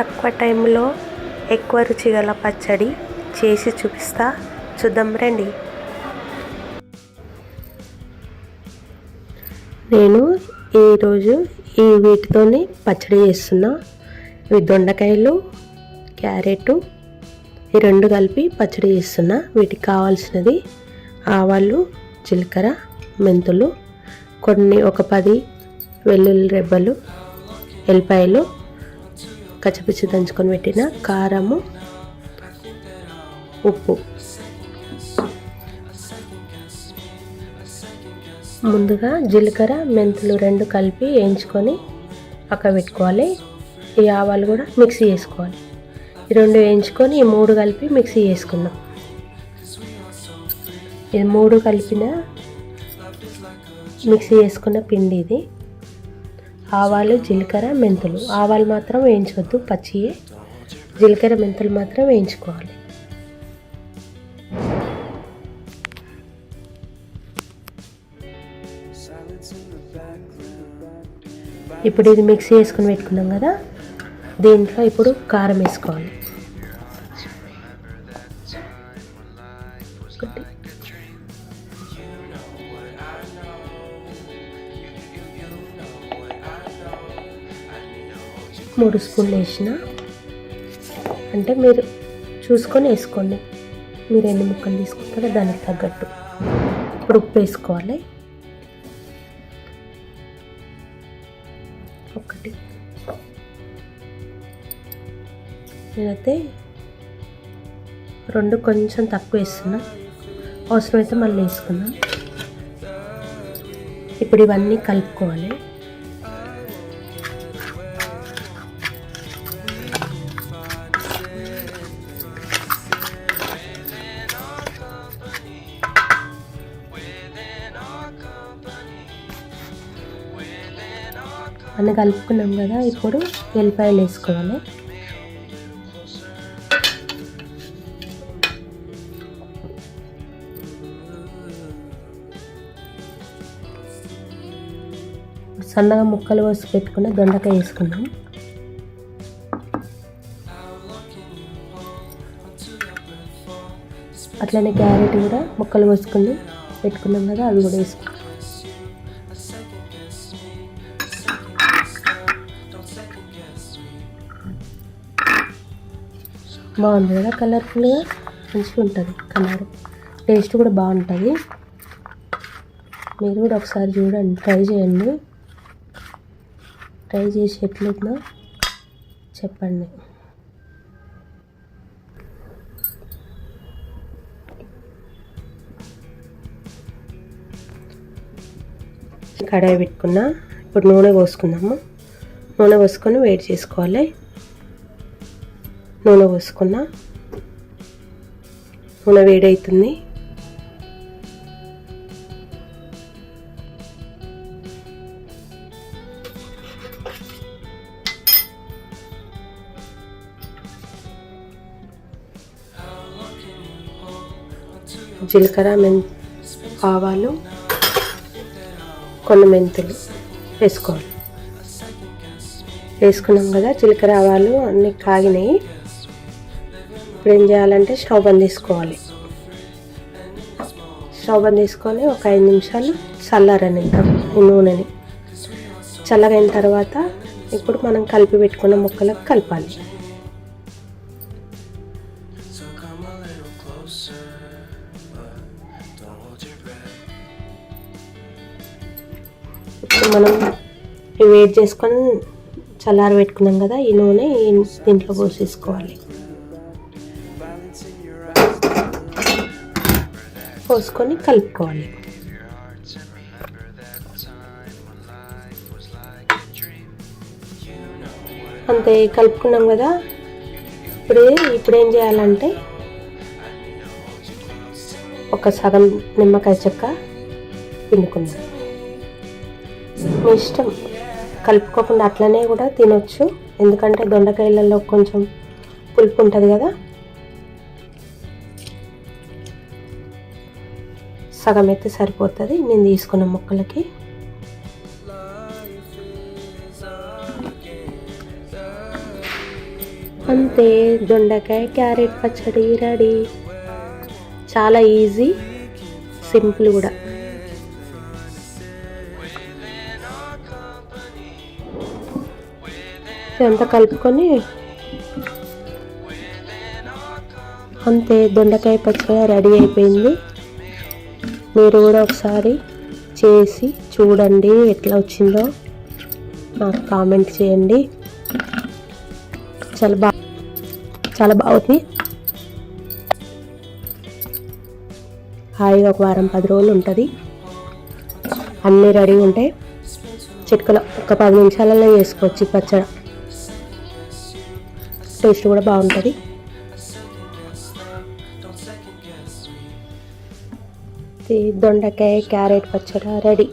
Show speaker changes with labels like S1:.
S1: తక్కువ టైంలో ఎక్కువ రుచి గల పచ్చడి చేసి చూపిస్తా, చూద్దాం రండి. నేను ఈరోజు వీటితోని పచ్చడి చేస్తున్నా. ఇవి దొండకాయలు, క్యారెట్, ఈ రెండు కలిపి పచ్చడి చేస్తున్నా. వీటికి కావాల్సినది ఆవాలు, జీలకర్ర, మెంతులు, ఒక 10 వెల్లుల్లి రెబ్బలు, ఎల్లిపాయలు, కచ్చపిచ్చి దంచుకొని పెట్టిన కారము, ఉప్పు. ముందుగా జీలకర్ర, మెంతులు రెండు కలిపి వేయించుకొని పక్క పెట్టుకోవాలి. ఈ ఆవాలు కూడా మిక్సీ చేసుకోవాలి. ఈ రెండు వేయించుకొని ఈ 3 కలిపి మిక్సీ చేసుకుందాం. ఇది 3 కలిపిన మిక్సీ చేసుకున్న పిండి ఇది. ఆవాలు, జీలకర్ర, మెంతులు. ఆవాలు మాత్రం వేయించవద్దు, పచ్చియే. జీలకర్ర, మెంతులు మాత్రం వేయించుకోవాలి. ఇప్పుడు ఇది మిక్సీ వేసుకుని పెట్టుకున్నాం కదా, దీంట్లో ఇప్పుడు కారం వేసుకోవాలి. మూడు స్పూన్లు వేసిన, అంటే మీరు చూసుకొని వేసుకోండి. మీరు ఎన్ని ముక్కలు తీసుకుంటారో దానికి తగ్గట్టు. ఇప్పుడు ఉప్పు వేసుకోవాలి. 1. నేనైతే 2 కొంచెం తక్కువ వేస్తున్నా, అవసరమైతే మళ్ళీ వేసుకుందాం. ఇప్పుడు ఇవన్నీ కలుపుకోవాలి. అన్నీ కలుపుకున్నాం కదా, ఇప్పుడు ఎల్లిపాయలు వేసుకోవాలి. సన్నగా ముక్కలు కోసి పెట్టుకున్న దొండకాయ వేసుకున్నాం. అట్లనే క్యారెట్ కూడా ముక్కలు కోసుకుని పెట్టుకున్నాం కదా, అవి కూడా వేసుకున్నాం. బాగుంది కదా, కలర్ఫుల్గా మంచిగా ఉంటుంది. కలర్ టేస్ట్ కూడా బాగుంటుంది. మీరు కూడా ఒకసారి చూడండి, ట్రై చేయండి. ట్రై చేసి ఎట్లుందో చెప్పండి. కడాయి పెట్టుకున్నా. ఇప్పుడు నూనె పోసుకుందాము. నూనె పోసుకొని వేడి చేసుకోవాలి. నూనె పోసుకున్నా, నూనె వేడవుతుంది. జీలకర్ర, ఆవాలు, కొన్ని మెంతులు వేసుకోవాలి. వేసుకున్నాం కదా, జీలకర్ర, ఆవాలు అన్నీ కాగినాయి. ఇప్పుడు ఏం చేయాలంటే స్టవ్ బంద్ చేసుకోవాలి. స్టవ్ బంద్ తీసుకొని ఒక 5 నిమిషాలు చల్లారనిద్దాం ఈ నూనెని. చల్లగైన తర్వాత ఇప్పుడు మనం కలిపి పెట్టుకున్న ముక్కలకు కలపాలి. ఇప్పుడు మనం వేడి చేసుకొని చల్లారి పెట్టుకున్నాం కదా, ఈ నూనె దీంట్లో పోసేసుకోవాలి. పోసుకొని కలుపుకోవాలి. అంతే, కలుపుకున్నాం కదా. ఇప్పుడు ఏం చేయాలంటే ఒక సగం నిమ్మకాయ చెక్క పిండుకుందాం. మీ ఇష్టం, కలుపుకోకుండా అట్లనే కూడా తినొచ్చు. ఎందుకంటే దొండకాయలలో కొంచెం పులుపు ఉంటుంది కదా. సగం అయితే సరిపోతుంది నేను తీసుకున్న ముక్కలకి. అంతే, దొండకాయ క్యారెట్ పచ్చడి రెడీ. చాలా ఈజీ, సింపుల్ కూడా. ఇదంతా కలుపుకొని అంతే, దొండకాయ పచ్చడి రెడీ అయిపోయింది. మీరు కూడా ఒకసారి చేసి చూడండి, ఎట్లా వచ్చిందో నాకు కామెంట్ చేయండి. చాలా బాగుంది. హాయిగా ఒక వారం 10 రోజులు ఉంటుంది. అన్నీ రెడీ ఉంటాయి. చిటికలో ఒక 10 నిమిషాలలో చేసుకోవచ్చు ఈ పచ్చడి. టేస్ట్ కూడా బాగుంటుంది. దొండకాయ క్యారెట్ పచ్చడి రెడీ.